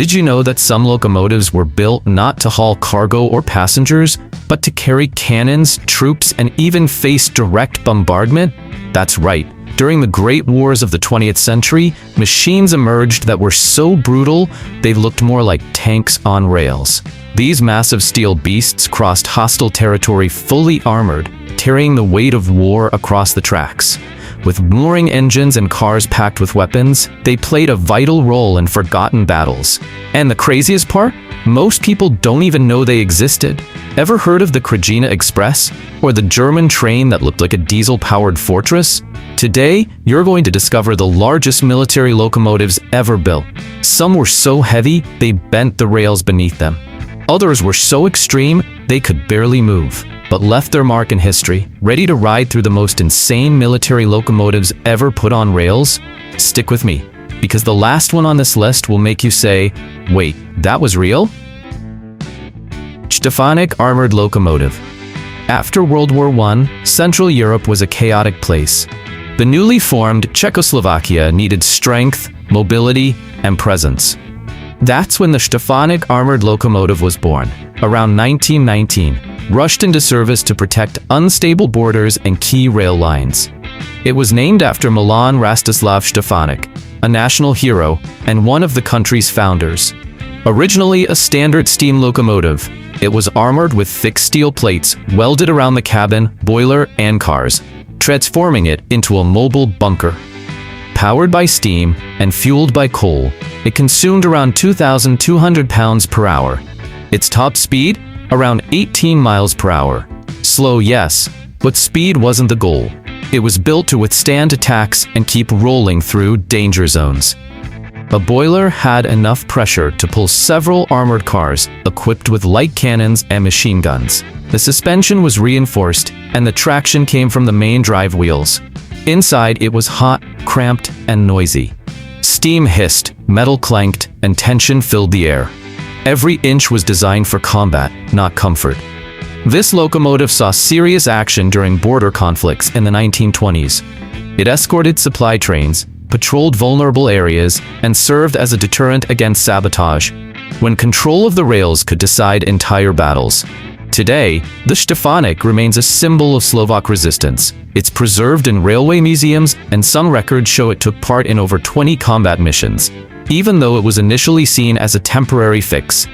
Did you know that some locomotives were built not to haul cargo or passengers, but to carry cannons, troops, and even face direct bombardment? That's right. During the Great Wars of the 20th century, machines emerged that were so brutal, they looked more like tanks on rails. These massive steel beasts crossed hostile territory fully armored, carrying the weight of war across the tracks. With roaring engines and cars packed with weapons, they played a vital role in forgotten battles. And the craziest part? Most people don't even know they existed. Ever heard of the Krajina Express? Or the German train that looked like a diesel-powered fortress? Today, you're going to discover the largest military locomotives ever built. Some were so heavy, they bent the rails beneath them. Others were so extreme, they could barely move, but left their mark in history. Ready to ride through the most insane military locomotives ever put on rails? Stick with me, because the last one on this list will make you say, wait, that was real? Stefanik Armored Locomotive. After World War I, Central Europe was a chaotic place. The newly formed Czechoslovakia needed strength, mobility, and presence. That's when the Stefanik Armored Locomotive was born, around 1919, rushed into service to protect unstable borders and key rail lines. It was named after Milan Rastislav Stefanik, a national hero and one of the country's founders. Originally a standard steam locomotive, it was armored with thick steel plates welded around the cabin, boiler, and cars, transforming it into a mobile bunker. Powered by steam and fueled by coal, it consumed around 2,200 pounds per hour. Its top speed? Around 18 miles per hour. Slow, yes, but speed wasn't the goal. It was built to withstand attacks and keep rolling through danger zones. A boiler had enough pressure to pull several armored cars equipped with light cannons and machine guns. The suspension was reinforced, and the traction came from the main drive wheels. Inside, it was hot, cramped, and noisy. Steam hissed, metal clanked, and tension filled the air. Every inch was designed for combat, not comfort. This locomotive saw serious action during border conflicts in the 1920s. It escorted supply trains, patrolled vulnerable areas, and served as a deterrent against sabotage, when control of the rails could decide entire battles. Today, the Stefanik remains a symbol of Slovak resistance. It's preserved in railway museums, and some records show it took part in over 20 combat missions, even though it was initially seen as a temporary fix.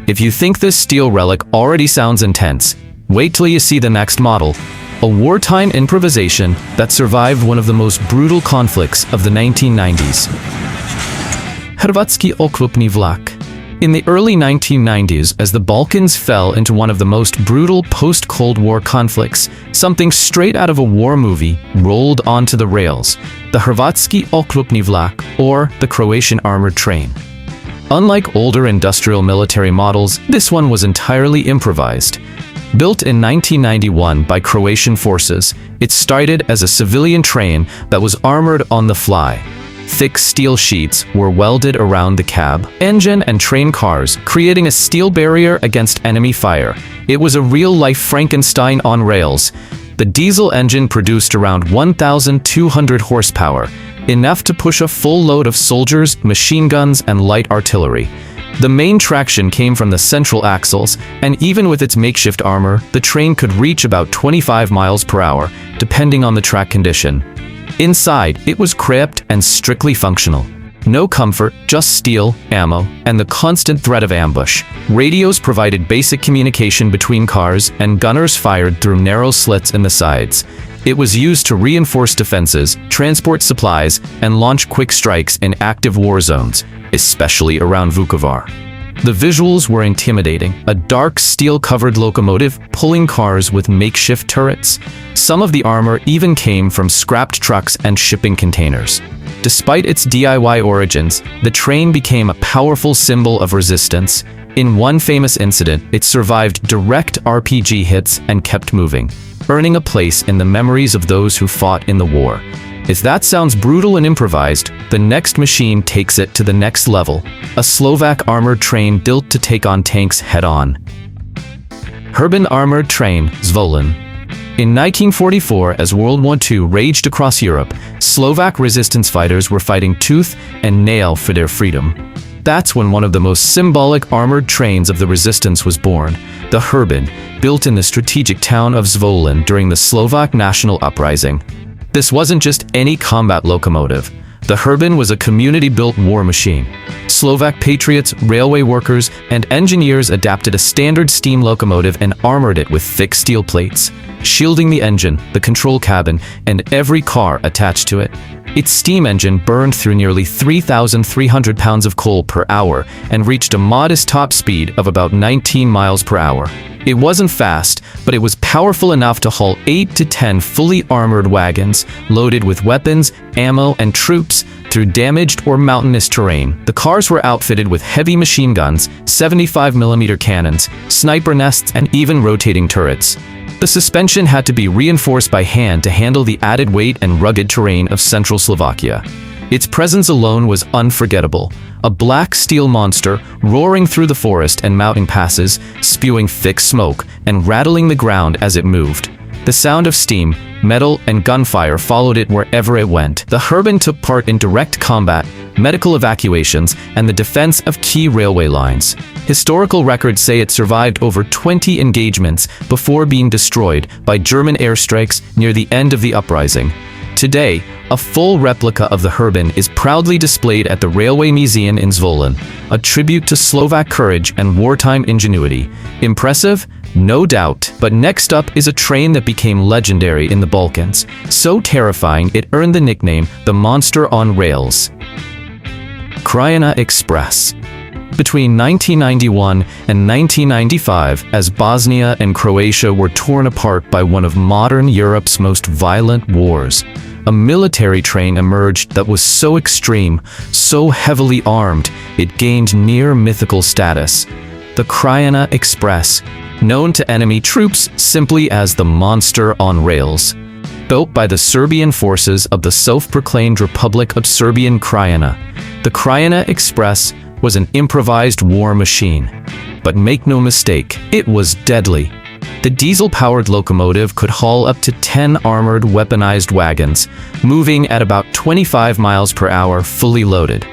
If you think this steel relic already sounds intense, wait till you see the next model, a wartime improvisation that survived one of the most brutal conflicts of the 1990s. Hrvatski oklopni vlak. In the early 1990s, as the Balkans fell into one of the most brutal post-Cold War conflicts, something straight out of a war movie rolled onto the rails, the Hrvatski oklopni vlak, or the Croatian armored train. Unlike older industrial military models, this one was entirely improvised. Built in 1991 by Croatian forces, it started as a civilian train that was armored on the fly. Thick steel sheets were welded around the cab, engine, and train cars, creating a steel barrier against enemy fire. It was a real-life Frankenstein on rails. The diesel engine produced around 1,200 horsepower, enough to push a full load of soldiers, machine guns, and light artillery. The main traction came from the central axles, and even with its makeshift armor, the train could reach about 25 miles per hour, depending on the track condition. Inside, it was cramped and strictly functional. No comfort, just steel, ammo, and the constant threat of ambush. Radios provided basic communication between cars, and gunners fired through narrow slits in the sides. It was used to reinforce defenses, transport supplies, and launch quick strikes in active war zones, especially around Vukovar. The visuals were intimidating, a dark steel-covered locomotive pulling cars with makeshift turrets. Some of the armor even came from scrapped trucks and shipping containers. Despite its DIY origins, the train became a powerful symbol of resistance. In one famous incident, it survived direct RPG hits and kept moving, earning a place in the memories of those who fought in the war. If that sounds brutal and improvised, the next machine takes it to the next level, a Slovak armored train built to take on tanks head-on. Herban Armored Train, Zvolin. In 1944, as World War II raged across Europe, Slovak resistance fighters were fighting tooth and nail for their freedom. That's when one of the most symbolic armored trains of the resistance was born, the Hrbin, built in the strategic town of Zvolin during the Slovak national uprising. This wasn't just any combat locomotive. The Hrbin was a community-built war machine. Slovak patriots, railway workers, and engineers adapted a standard steam locomotive and armored it with thick steel plates, shielding the engine, the control cabin, and every car attached to it. Its steam engine burned through nearly 3,300 pounds of coal per hour and reached a modest top speed of about 19 miles per hour. It wasn't fast, but it was powerful enough to haul 8 to 10 fully armored wagons, loaded with weapons, ammo, and troops, through damaged or mountainous terrain. The cars were outfitted with heavy machine guns, 75mm cannons, sniper nests, and even rotating turrets. The suspension had to be reinforced by hand to handle the added weight and rugged terrain of central Slovakia. Its presence alone was unforgettable. A black steel monster roaring through the forest and mountain passes, spewing thick smoke and rattling the ground as it moved. The sound of steam, metal, and gunfire followed it wherever it went. The Hrbin took part in direct combat, medical evacuations, and the defense of key railway lines. Historical records say it survived over 20 engagements before being destroyed by German airstrikes near the end of the uprising. Today, a full replica of the Hrbin is proudly displayed at the Railway Museum in Zvolin, a tribute to Slovak courage and wartime ingenuity. Impressive? No doubt. But next up is a train that became legendary in the Balkans, so terrifying it earned the nickname the Monster on Rails. Krajina Express. Between 1991 and 1995, as Bosnia and Croatia were torn apart by one of modern Europe's most violent wars, a military train emerged that was so extreme, so heavily armed, it gained near mythical status. The Krajina Express, known to enemy troops simply as the Monster on Rails. Built by the Serbian forces of the self-proclaimed Republic of Serbian Krajina, the Krajina Express was an improvised war machine. But make no mistake, it was deadly. The diesel-powered locomotive could haul up to 10 armored weaponized wagons, moving at about 25 miles per hour fully loaded.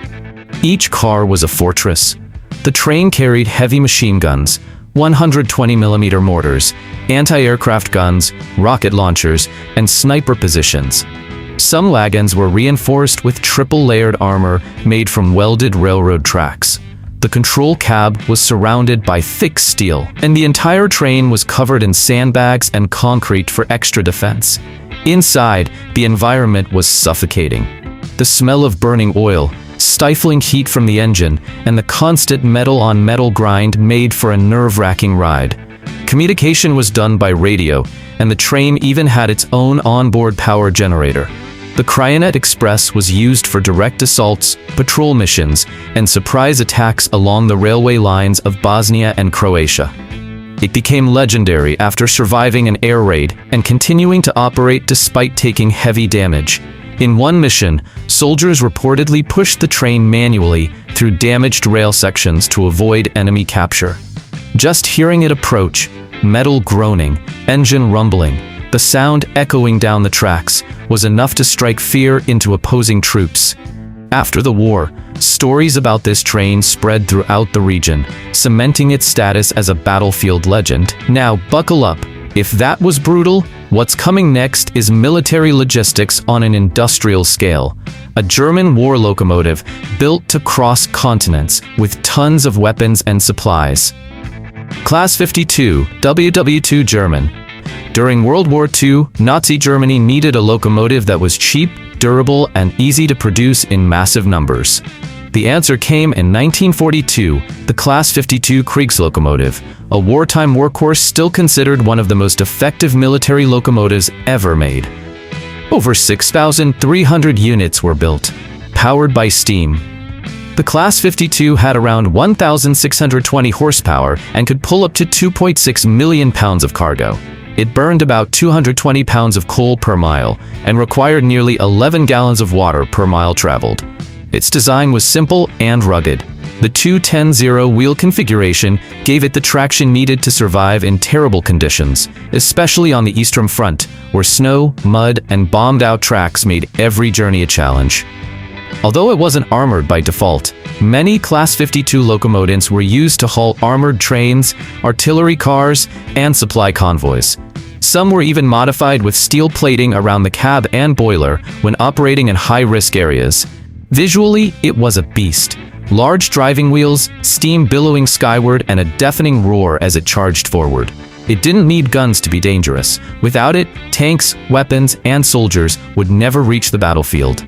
Each car was a fortress. The train carried heavy machine guns, 120mm mortars, anti-aircraft guns, rocket launchers, and sniper positions. Some wagons were reinforced with triple-layered armor made from welded railroad tracks. The control cab was surrounded by thick steel, and the entire train was covered in sandbags and concrete for extra defense. Inside, the environment was suffocating. The smell of burning oil, stifling heat from the engine, and the constant metal-on-metal grind made for a nerve-wracking ride. Communication was done by radio, and the train even had its own onboard power generator. The Krajina Express was used for direct assaults, patrol missions, and surprise attacks along the railway lines of Bosnia and Croatia. It became legendary after surviving an air raid and continuing to operate despite taking heavy damage. In one mission, soldiers reportedly pushed the train manually through damaged rail sections to avoid enemy capture. Just hearing it approach, metal groaning, engine rumbling, the sound echoing down the tracks, was enough to strike fear into opposing troops. After the war, stories about this train spread throughout the region, cementing its status as a battlefield legend. Now buckle up. If that was brutal, what's coming next is military logistics on an industrial scale. A German war locomotive built to cross continents with tons of weapons and supplies. Class 52, WW2 German. During World War II, Nazi Germany needed a locomotive that was cheap, durable, and easy to produce in massive numbers. The answer came in 1942, the Class 52 Kriegslokomotive, a wartime workhorse still considered one of the most effective military locomotives ever made. Over 6,300 units were built, powered by steam. The Class 52 had around 1,620 horsepower and could pull up to 2.6 million pounds of cargo. It burned about 220 pounds of coal per mile and required nearly 11 gallons of water per mile traveled. Its design was simple and rugged. The 210-0 wheel configuration gave it the traction needed to survive in terrible conditions, especially on the Eastern Front, where snow, mud, and bombed-out tracks made every journey a challenge. Although it wasn't armored by default, many Class 52 locomotives were used to haul armored trains, artillery cars, and supply convoys. Some were even modified with steel plating around the cab and boiler when operating in high-risk areas. Visually, it was a beast. Large driving wheels, steam billowing skyward, and a deafening roar as it charged forward. It didn't need guns to be dangerous. Without it, tanks, weapons, and soldiers would never reach the battlefield.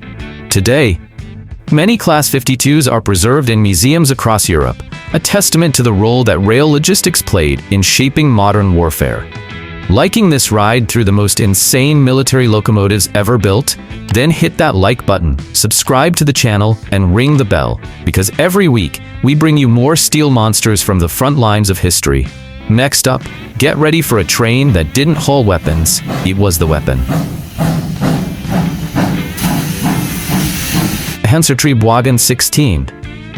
Today, many Class 52s are preserved in museums across Europe, a testament to the role that rail logistics played in shaping modern warfare. Liking this ride through the most insane military locomotives ever built? Then hit that like button, subscribe to the channel, and ring the bell, because every week we bring you more steel monsters from the front lines of history. Next up, get ready for a train that didn't haul weapons, it was the weapon. Panzertriebwagen 16.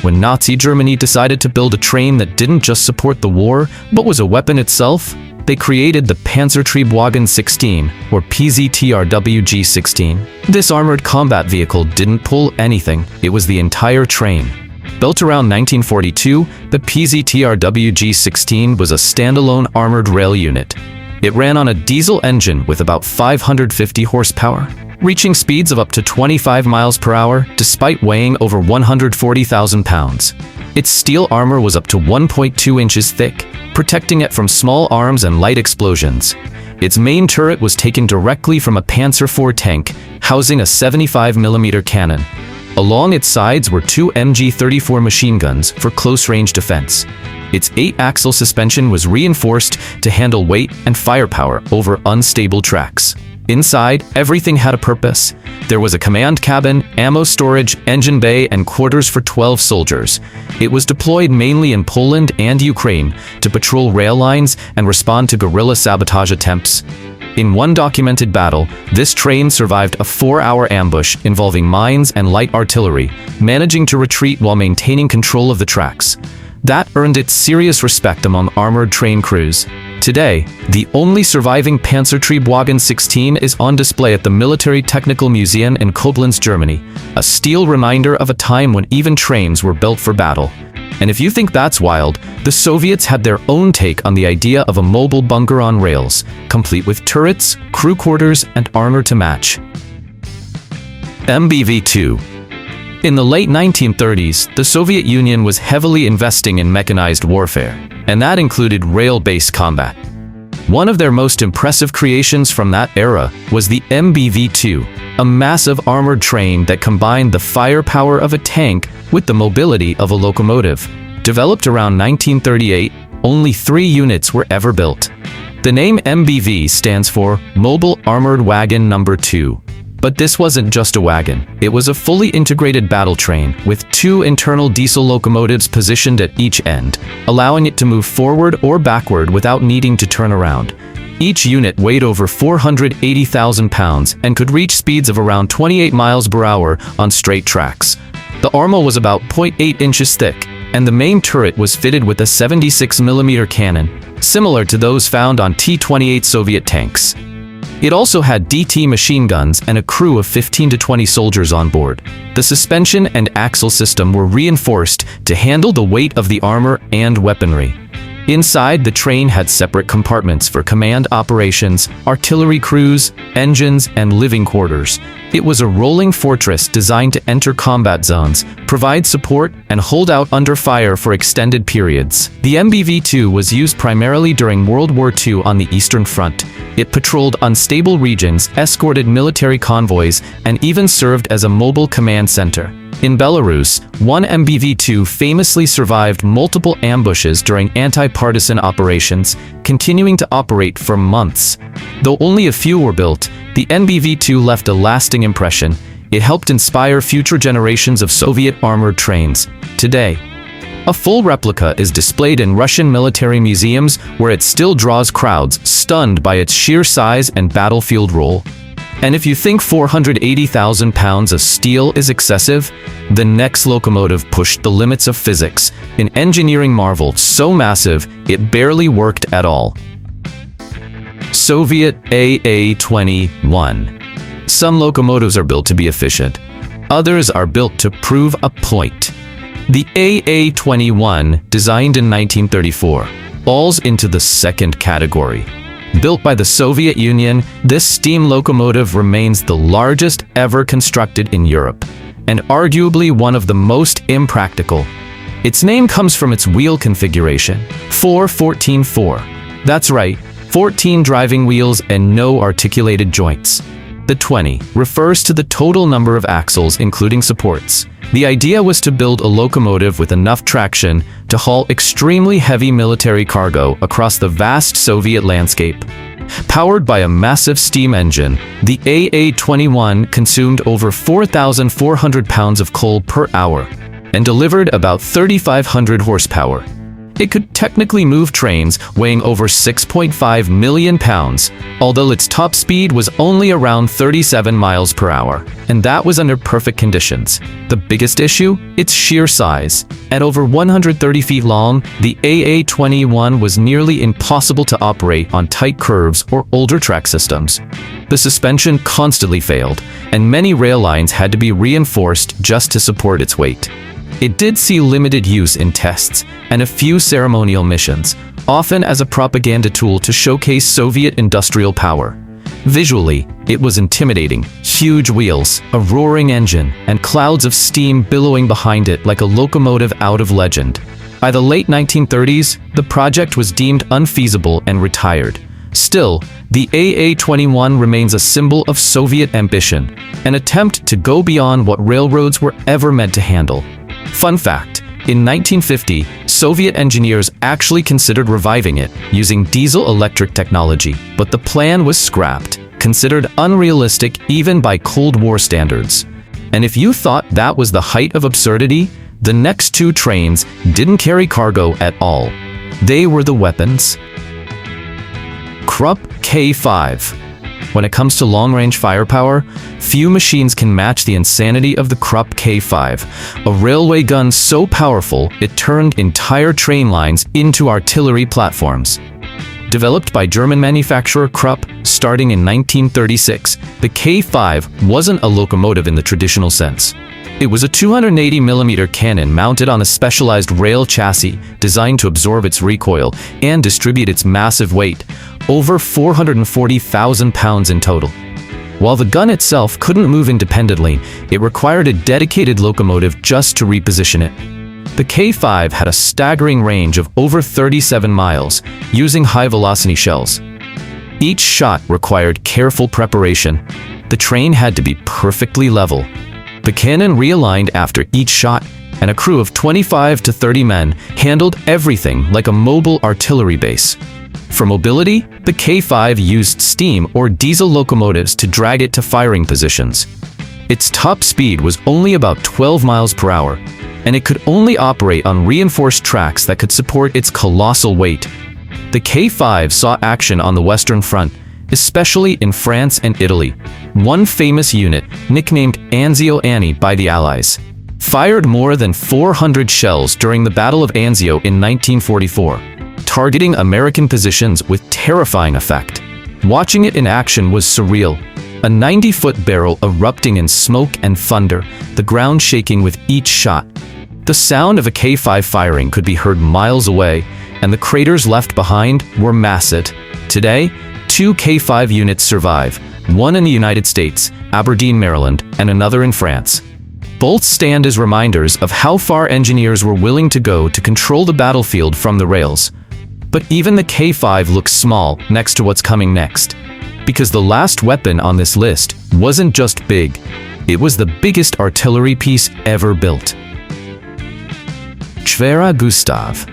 When Nazi Germany decided to build a train that didn't just support the war, but was a weapon itself, they created the Panzertriebwagen 16, or PZTRWG-16. This armored combat vehicle didn't pull anything, it was the entire train. Built around 1942, the PZTRWG-16 was a standalone armored rail unit. It ran on a diesel engine with about 550 horsepower, reaching speeds of up to 25 miles per hour despite weighing over 140,000 pounds. Its steel armor was up to 1.2 inches thick, protecting it from small arms and light explosions. Its main turret was taken directly from a Panzer IV tank, housing a 75mm cannon. Along its sides were two MG-34 machine guns for close-range defense. Its 8-axle suspension was reinforced to handle weight and firepower over unstable tracks. Inside, everything had a purpose. There was a command cabin, ammo storage, engine bay, and quarters for 12 soldiers. It was deployed mainly in Poland and Ukraine to patrol rail lines and respond to guerrilla sabotage attempts. In one documented battle, this train survived a 4-hour ambush involving mines and light artillery, managing to retreat while maintaining control of the tracks. That earned it serious respect among armored train crews. Today, the only surviving Panzertriebwagen 16 is on display at the Military Technical Museum in Koblenz, Germany, a steel reminder of a time when even trains were built for battle. And if you think that's wild, the Soviets had their own take on the idea of a mobile bunker on rails, complete with turrets, crew quarters, and armor to match. MBV-2. In the late 1930s, the Soviet Union was heavily investing in mechanized warfare, and that included rail-based combat. One of their most impressive creations from that era was the MBV-2, a massive armored train that combined the firepower of a tank with the mobility of a locomotive. Developed around 1938, only 3 units were ever built. The name MBV stands for Mobile Armored Wagon No. 2. But this wasn't just a wagon. It was a fully integrated battle train with 2 internal diesel locomotives positioned at each end, allowing it to move forward or backward without needing to turn around. Each unit weighed over 480,000 pounds and could reach speeds of around 28 miles per hour on straight tracks. The armor was about 0.8 inches thick, and the main turret was fitted with a 76mm cannon, similar to those found on T-28 Soviet tanks. It also had DT machine guns and a crew of 15 to 20 soldiers on board. The suspension and axle system were reinforced to handle the weight of the armor and weaponry. Inside, the train had separate compartments for command operations, artillery crews, engines, and living quarters. It was a rolling fortress designed to enter combat zones, provide support, and hold out under fire for extended periods. The MBV-2 was used primarily during World War II on the Eastern Front. It patrolled unstable regions, escorted military convoys, and even served as a mobile command center. In Belarus, one MBV-2 famously survived multiple ambushes during anti-partisan operations, continuing to operate for months. Though only a few were built, the MBV-2 left a lasting impression. It helped inspire future generations of Soviet armored trains. Today, a full replica is displayed in Russian military museums where it still draws crowds stunned by its sheer size and battlefield role. And if you think 480,000 pounds of steel is excessive, the next locomotive pushed the limits of physics, an engineering marvel so massive it barely worked at all. Soviet AA-21. Some locomotives are built to be efficient. Others are built to prove a point. The AA-21, designed in 1934, falls into the second category. Built by the Soviet Union, this steam locomotive remains the largest ever constructed in Europe, and arguably one of the most impractical. Its name comes from its wheel configuration, 4-14-4. That's right, 14 driving wheels and no articulated joints. The 20 refers to the total number of axles including supports. The idea was to build a locomotive with enough traction to haul extremely heavy military cargo across the vast Soviet landscape. Powered by a massive steam engine, the AA-21 consumed over 4,400 pounds of coal per hour and delivered about 3,500 horsepower. It could technically move trains weighing over 6.5 million pounds, although its top speed was only around 37 miles per hour, and that was under perfect conditions. The biggest issue? Its sheer size. At over 130 feet long, the AA-21 was nearly impossible to operate on tight curves or older track systems. The suspension constantly failed, and many rail lines had to be reinforced just to support its weight. It did see limited use in tests and a few ceremonial missions, often as a propaganda tool to showcase Soviet industrial power. Visually, it was intimidating. Huge wheels, a roaring engine, and clouds of steam billowing behind it like a locomotive out of legend. By the late 1930s, the project was deemed unfeasible and retired. Still, the AA-21 remains a symbol of Soviet ambition, an attempt to go beyond what railroads were ever meant to handle. Fun fact, in 1950, Soviet engineers actually considered reviving it using diesel-electric technology, but the plan was scrapped, considered unrealistic even by Cold War standards. And if you thought that was the height of absurdity, the next two trains didn't carry cargo at all. They were the weapons. Krupp K5. When it comes to long-range firepower, few machines can match the insanity of the Krupp K5, a railway gun so powerful it turned entire train lines into artillery platforms. Developed by German manufacturer Krupp starting in 1936, the K5 wasn't a locomotive in the traditional sense. It was a 280mm cannon mounted on a specialized rail chassis designed to absorb its recoil and distribute its massive weight, over 440,000 pounds in total. While the gun itself couldn't move independently, it required a dedicated locomotive just to reposition it. The K5 had a staggering range of over 37 miles, using high-velocity shells. Each shot required careful preparation. The train had to be perfectly level. The cannon realigned after each shot, and a crew of 25 to 30 men handled everything like a mobile artillery base. For mobility, the K5 used steam or diesel locomotives to drag it to firing positions. Its top speed was only about 12 miles per hour, and it could only operate on reinforced tracks that could support its colossal weight. The K5 saw action on the Western Front, especially in France and Italy. One famous unit, nicknamed Anzio Annie by the Allies, fired more than 400 shells during the Battle of Anzio in 1944, targeting American positions with terrifying effect. Watching it in action was surreal. A 90-foot barrel erupting in smoke and thunder, the ground shaking with each shot. The sound of a K5 firing could be heard miles away, and the craters left behind were massive. Today, 2 K5 units survive, one in the United States, Aberdeen, Maryland, and another in France. Both stand as reminders of how far engineers were willing to go to control the battlefield from the rails. But even the K5 looks small next to what's coming next. Because the last weapon on this list wasn't just big, it was the biggest artillery piece ever built. Schwerer Gustav.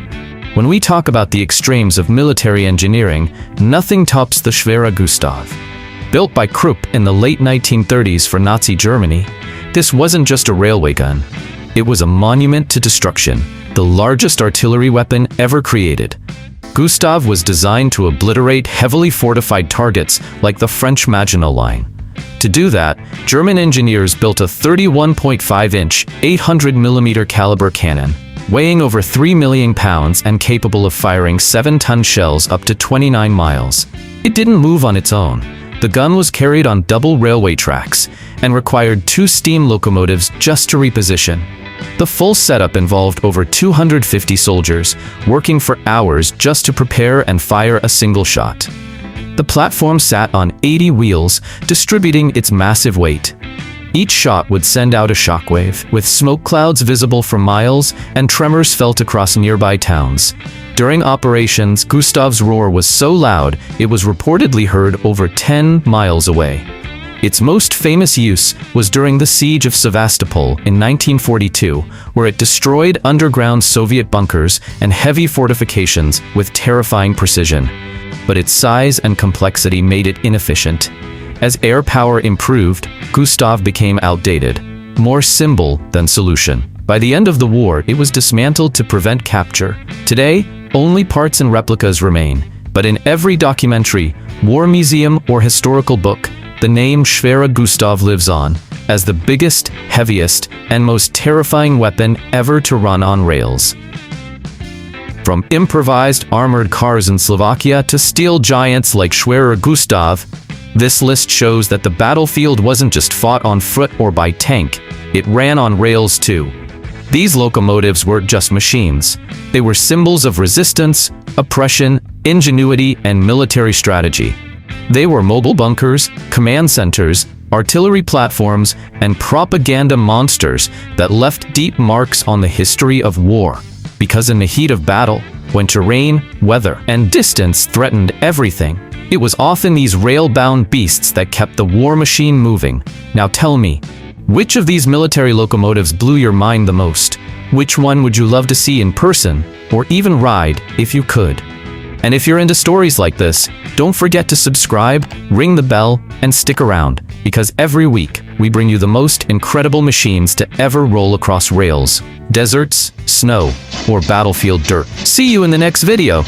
When we talk about the extremes of military engineering, nothing tops the Schwerer Gustav. Built by Krupp in the late 1930s for Nazi Germany, this wasn't just a railway gun. It was a monument to destruction, the largest artillery weapon ever created. Gustav was designed to obliterate heavily fortified targets like the French Maginot Line. To do that, German engineers built a 31.5-inch, 800mm caliber cannon, weighing over 3 million pounds and capable of firing 7-ton shells up to 29 miles. It didn't move on its own. The gun was carried on double railway tracks and required 2 steam locomotives just to reposition. The full setup involved over 250 soldiers, working for hours just to prepare and fire a single shot. The platform sat on 80 wheels, distributing its massive weight. Each shot would send out a shockwave, with smoke clouds visible for miles, and tremors felt across nearby towns. During operations, Gustav's roar was so loud it was reportedly heard over 10 miles away. Its most famous use was during the siege of Sevastopol in 1942, where it destroyed underground Soviet bunkers and heavy fortifications with terrifying precision. But its size and complexity made it inefficient. As air power improved, Gustav became outdated, more symbol than solution. By the end of the war, it was dismantled to prevent capture. Today, only parts and replicas remain, but in every documentary, war museum, or historical book, the name Schwere Gustav lives on, as the biggest, heaviest, and most terrifying weapon ever to run on rails. From improvised armored cars in Slovakia to steel giants like Schwere Gustav, this list shows that the battlefield wasn't just fought on foot or by tank, it ran on rails too. These locomotives weren't just machines. They were symbols of resistance, oppression, ingenuity, and military strategy. They were mobile bunkers, command centers, artillery platforms, and propaganda monsters that left deep marks on the history of war. Because in the heat of battle, when terrain, weather, and distance threatened everything, it was often these rail-bound beasts that kept the war machine moving. Now tell me, which of these military locomotives blew your mind the most? Which one would you love to see in person, or even ride if you could? And if you're into stories like this, don't forget to subscribe, ring the bell, and stick around, because every week we bring you the most incredible machines to ever roll across rails, deserts, snow, or battlefield dirt. See you in the next video!